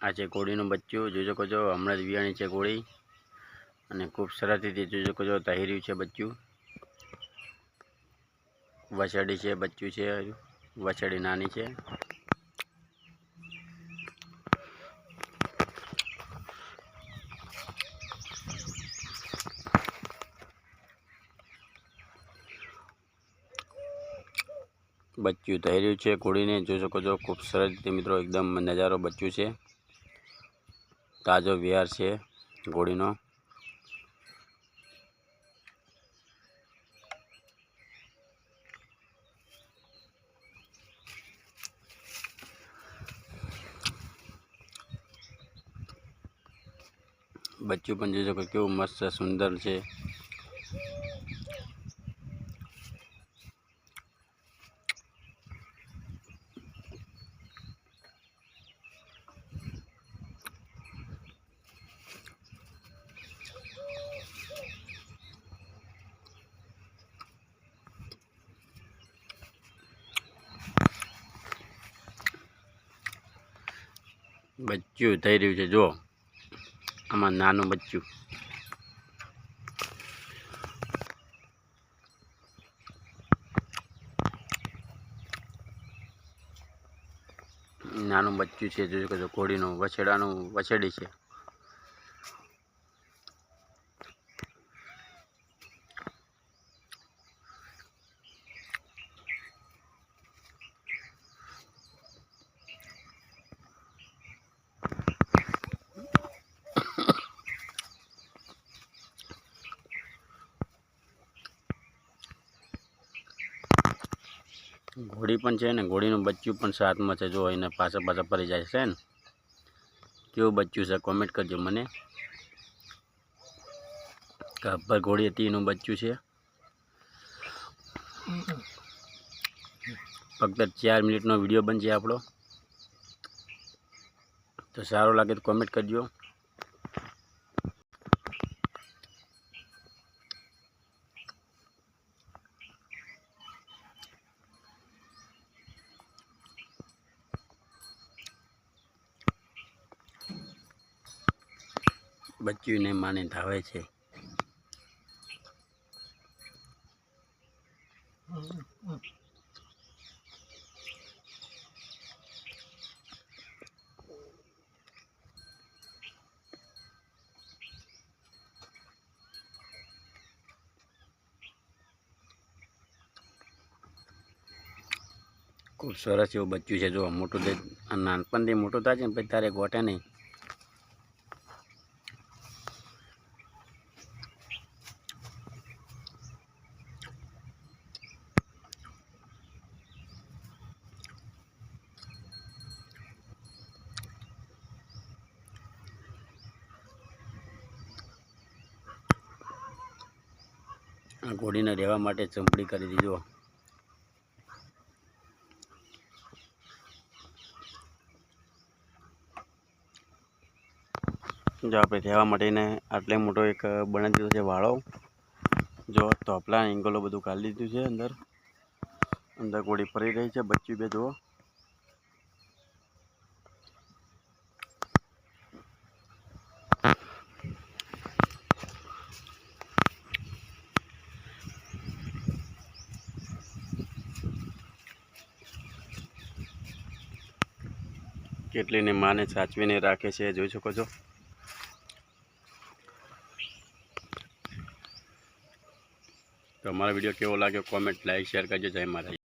આ છે ઘોડીનું બચ્ચું, જોઈ શકો છો હમણાં જ વિયાણી છે ઘોડી અને ખૂબ સરસ રીતે જોઈ શકો છો તાહી રહ્યું છે બચ્ચું। વછડી છે, બચ્ચું છે, વછડી નાની છે। बच्चू થઈ રહ્યું છે ઘોડીને જોઈ શકો છો ખૂબ સરસ રીતે મિત્રો એકદમ નજારો બચ્ચું છે। તાજો વિહાર છે ઘોડીનો। बच्चू पण જોઈ શકો કેવું મસ્ત સુંદર છે। બચ્ચું થઈ રહ્યું છે જો આમાં નાનું બચ્ચું। નાનું બચ્ચું છે જોઈ શકો છો ઘોડીનું વછેડાનું વછેડી છે। घोड़ी पण છે ને ઘોડીનું બચ્ચું પણ સાથમાં છે જો એને પાછા ફરી જાય છે ને કેવું બચ્ચું છે કોમેન્ટ કરજો મને। ગબ્બર ઘોડી હતી એનું બચ્ચું છે। ફક્ત 4 મિનિટનો વિડીયો બનશે આપણો, તો સારો લાગે તો કોમેન્ટ કરજો। બચ્ચુને માને ધાવે છે। ખૂબ સરસ એવું બચ્ચું છે જો મોટું નાનપણથી મોટું થાય છે ને પછી તારે ગોટે નહીં। આ ઘોડીને રહેવા માટે ચંપડી કરી દીધો। જો આપણે રહેવા માટેને આટલે મોટો એક બનાવી દીધો છે વાળો। જો તોપલા એંગલો બધું કાઢી દીધું છે। અંદર ઘોડી ફરી રહી છે બચ્ચું બે જુઓ। કેટલીને માને સાચવીને રાખે છે જોઈ શકો છો। તો અમારો વિડીયો કેવો લાગ્યો કોમેન્ટ લાઈક શેર કરજો। જય માતાજી।